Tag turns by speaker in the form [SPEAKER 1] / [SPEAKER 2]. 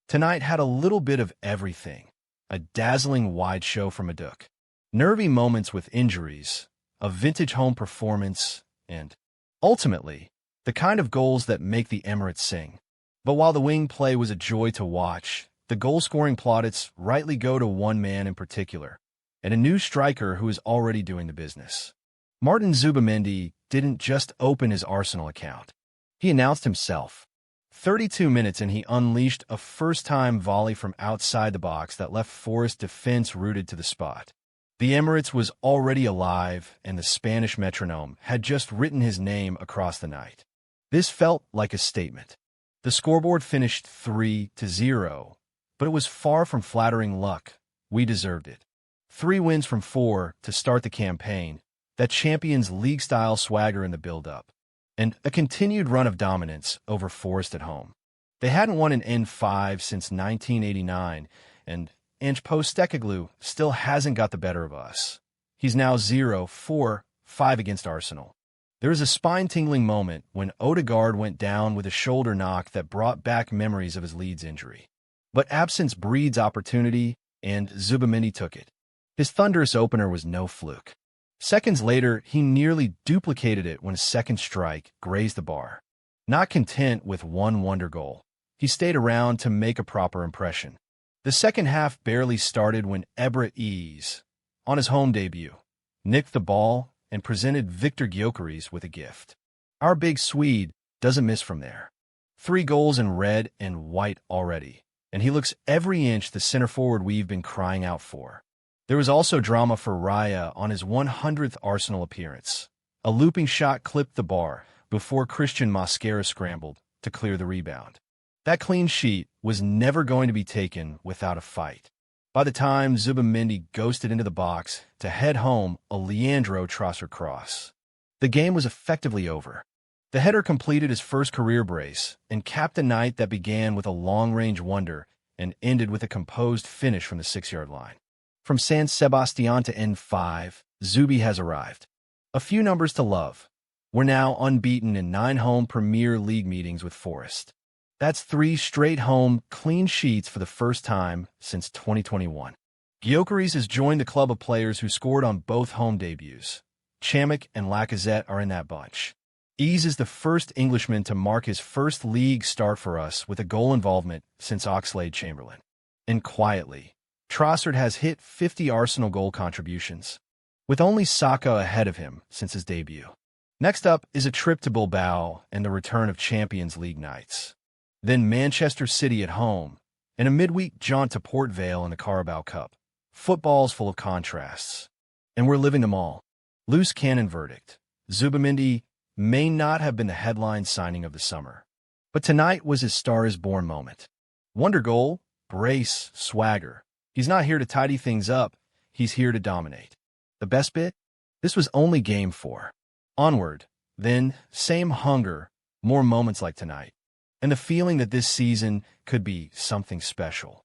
[SPEAKER 1] Tonight had a little bit of everything. A dazzling wide show from Ødegaard, nervy moments with injuries, a vintage home performance, and, ultimately, the kind of goals that make the Emirates sing. But while the wing play was a joy to watch, the goal-scoring plaudits rightly go to one man in particular, and a new striker who is already doing the business. Martin Zubimendi didn't just open his Arsenal account. He announced himself. 32 minutes and he unleashed a first-time volley from outside the box that left Forest defense rooted to the spot. The Emirates was already alive, and the Spanish metronome had just written his name across the night. This felt like a statement. The scoreboard finished 3-0, but it was far from flattering luck. We deserved it. 3 wins from 4 to start the campaign, that Champions League-style swagger in the build-up, and a continued run of dominance over Forest at home. They hadn't won an N5 since 1989, and Ange Postecoglou still hasn't got the better of us. He's now 0-4-5 against Arsenal. There was a spine-tingling moment when Ødegaard went down with a shoulder knock that brought back memories of his Leeds injury. But absence breeds opportunity, and Zubimendi took it. His thunderous opener was no fluke. Seconds later, he nearly duplicated it when a second strike grazed the bar. Not content with one wonder goal, he stayed around to make a proper impression. The second half barely started when Ebere Eze, on his home debut, nicked the ball and presented Viktor Gyökeres with a gift. Our big Swede doesn't miss from there. 3 goals in red and white already, and he looks every inch the center forward we've been crying out for. There was also drama for Raya on his 100th Arsenal appearance. A looping shot clipped the bar before Christian Mosquera scrambled to clear the rebound. That clean sheet was never going to be taken without a fight. By the time Zubimendi ghosted into the box to head home a Leandro Trossard cross, the game was effectively over. The header completed his first career brace and capped a night that began with a long-range wonder and ended with a composed finish from the 6-yard line. From San Sebastian to N5, Zubi has arrived. A few numbers to love. We're now unbeaten in 9 home Premier League meetings with Forest. That's 3 straight home clean sheets for the first time since 2021. Gyökeres has joined the club of players who scored on both home debuts. Chamak and Lacazette are in that bunch. Eze is the first Englishman to mark his first league start for us with a goal involvement since Oxlade-Chamberlain. And quietly, Trossard has hit 50 Arsenal goal contributions, with only Saka ahead of him since his debut. Next up is a trip to Bilbao and the return of Champions League nights. Then Manchester City at home, and a midweek jaunt to Port Vale in the Carabao Cup. Football's full of contrasts, and we're living them all. Loose cannon verdict. Zubimendi may not have been the headline signing of the summer, but tonight was his star-is-born moment. Wonder goal, brace, swagger. He's not here to tidy things up, he's here to dominate. The best bit? This was only game 4. Onward, then, same hunger, more moments like tonight, and the feeling that this season could be something special.